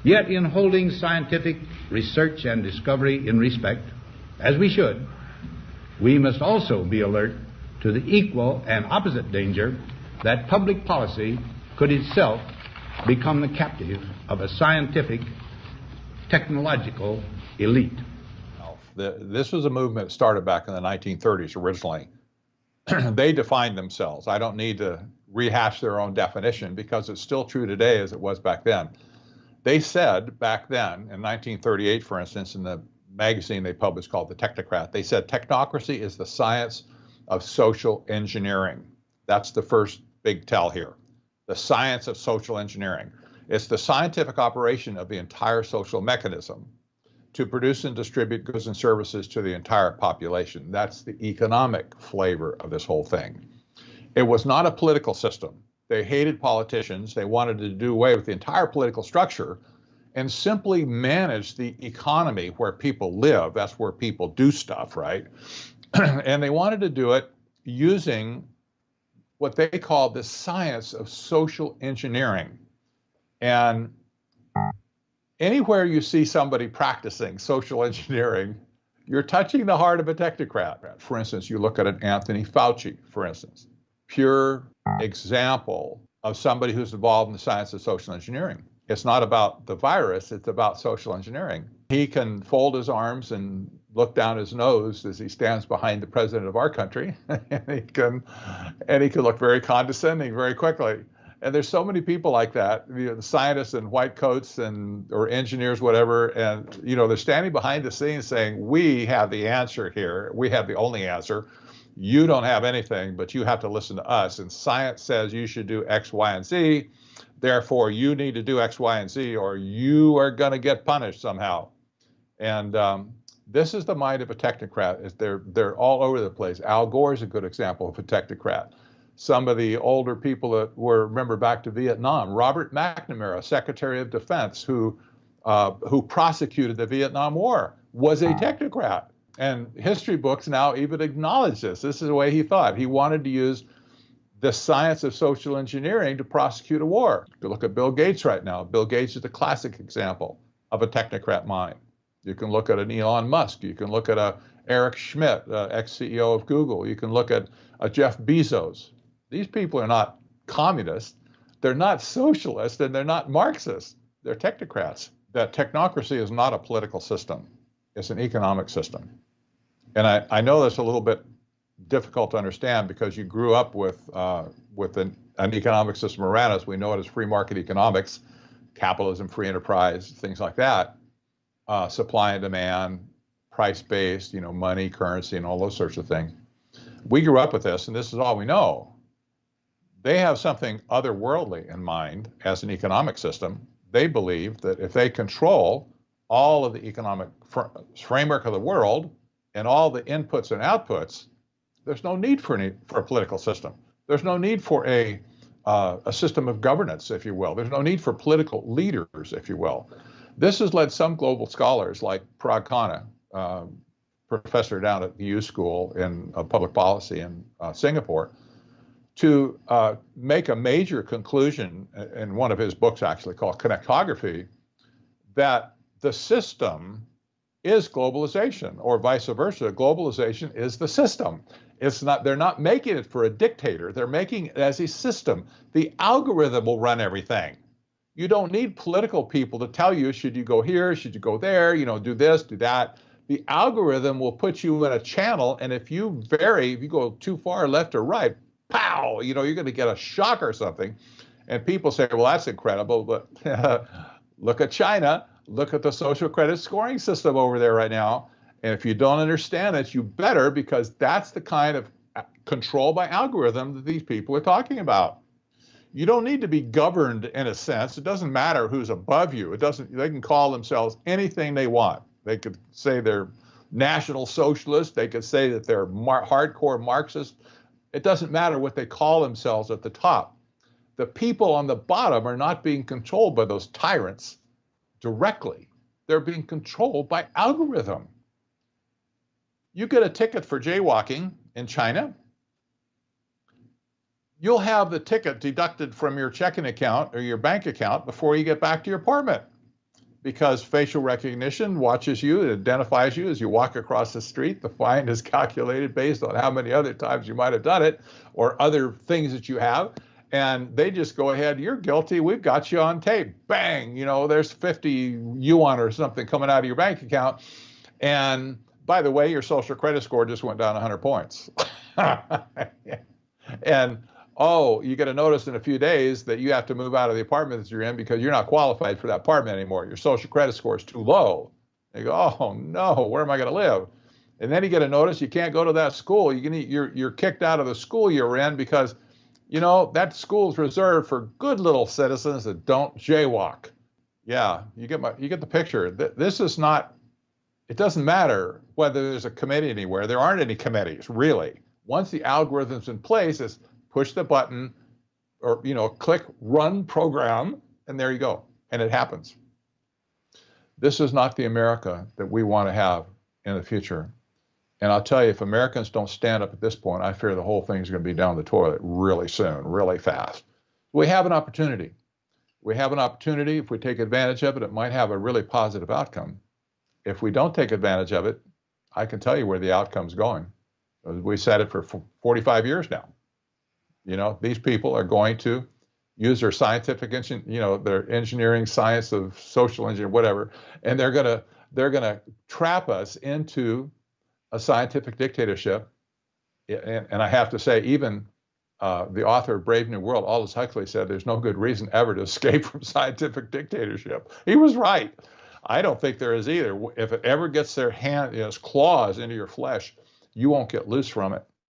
Yet in holding scientific research and discovery in respect, as we should, we must also be alert to the equal and opposite danger that public policy could itself become the captive of a scientific, technological elite. This was a movement that started back in the 1930s originally. They defined themselves. I don't need to rehash their own definition because it's still true today as it was back then. They said back then, in 1938, for instance, in the magazine they published called The Technocrat, they said technocracy is the science of social engineering. That's the first big tell here. The science of social engineering. It's the scientific operation of the entire social mechanism to produce and distribute goods and services to the entire population. That's the economic flavor of this whole thing. It was not a political system. They hated politicians. They wanted to do away with the entire political structure and simply manage the economy where people live. That's where people do stuff, right? And they wanted to do it using what they called the science of social engineering. And anywhere you see somebody practicing social engineering, you're touching the heart of a technocrat. For instance, you look at an Anthony Fauci, for instance, pure example of somebody who's involved in the science of social engineering. It's not about the virus, it's about social engineering. He can fold his arms and look down his nose as he stands behind the president of our country, and he can look very condescending very quickly. And there's so many people like that, you know, the scientists in white coats or engineers, whatever, and they're standing behind the scenes saying, we have the answer here. We have the only answer. You don't have anything, but you have to listen to us. And science says you should do X, Y, and Z. Therefore, you need to do X, Y, and Z, or you are going to get punished somehow. And this is the mind of a technocrat. They're all over the place. Al Gore is a good example of a technocrat. Some of the older people that remember back to Vietnam, Robert McNamara, Secretary of Defense, who prosecuted the Vietnam War, was a technocrat. And history books now even acknowledge this. This is the way he thought. He wanted to use the science of social engineering to prosecute a war. You look at Bill Gates right now. Bill Gates is the classic example of a technocrat mind. You can look at an Elon Musk. You can look at a Eric Schmidt, ex-CEO of Google. You can look at a Jeff Bezos. These people are not communists. They're not socialists, and they're not Marxists. They're technocrats. That technocracy is not a political system. It's an economic system. And I know that's a little bit difficult to understand because you grew up with an economic system around us. We know it as free market economics, capitalism, free enterprise, things like that, supply and demand, price-based, money, currency, and all those sorts of things. We grew up with this, and this is all we know. They have something otherworldly in mind as an economic system. They believe that if they control all of the economic framework of the world and all the inputs and outputs, there's no need for a political system. There's no need for a system of governance, if you will. There's no need for political leaders, if you will. This has led some global scholars like Parag Khanna, professor down at the U School in Public Policy in Singapore, to make a major conclusion in one of his books, actually called Connectography, that the system is globalization, or vice versa. Globalization is the system. It's not, they're not making it for a dictator. They're making it as a system. The algorithm will run everything. You don't need political people to tell you, should you go here, should you go there, do this, do that. The algorithm will put you in a channel, and if you go too far left or right, pow, you're going to get a shock or something. And people say, well, that's incredible, but look at China. Look at the social credit scoring system over there right now. And if you don't understand it, you better, because that's the kind of control by algorithm that these people are talking about. You don't need to be governed in a sense. It doesn't matter who's above you. They can call themselves anything they want. They could say they're National Socialists. They could say that they're hardcore Marxists. It doesn't matter what they call themselves at the top. The people on the bottom are not being controlled by those tyrants directly. They're being controlled by algorithm. You get a ticket for jaywalking in China, you'll have the ticket deducted from your checking account or your bank account before you get back to your apartment. because facial recognition watches you, it identifies you as you walk across the street. The fine is calculated based on how many other times you might have done it or other things that you have. And they just go ahead, you're guilty, we've got you on tape. Bang, there's 50 yuan or something coming out of your bank account. And by the way, your social credit score just went down 100 points. And you get a notice in a few days that you have to move out of the apartment that you're in because you're not qualified for that apartment anymore. Your social credit score is too low. You go, oh no, where am I going to live? And then you get a notice you can't go to that school. You're kicked out of the school you're in because, that school is reserved for good little citizens that don't jaywalk. Yeah, you get the picture. This is not. It doesn't matter whether there's a committee anywhere. There aren't any committees really. Once the algorithm's in place, it's push the button or, click run program, and there you go. And it happens. This is not the America that we want to have in the future. And I'll tell you, if Americans don't stand up at this point, I fear the whole thing's going to be down the toilet really soon, really fast. We have an opportunity. We have an opportunity. If we take advantage of it, it might have a really positive outcome. If we don't take advantage of it, I can tell you where the outcome's going. We said it for 45 years now. These people are going to use their scientific, their engineering, science of social engineering, whatever, and they're gonna trap us into a scientific dictatorship. And I have to say, even the author of Brave New World, Aldous Huxley, said there's no good reason ever to escape from scientific dictatorship. He was right. I don't think there is either. If it ever gets their its claws into your flesh, you won't get loose from it.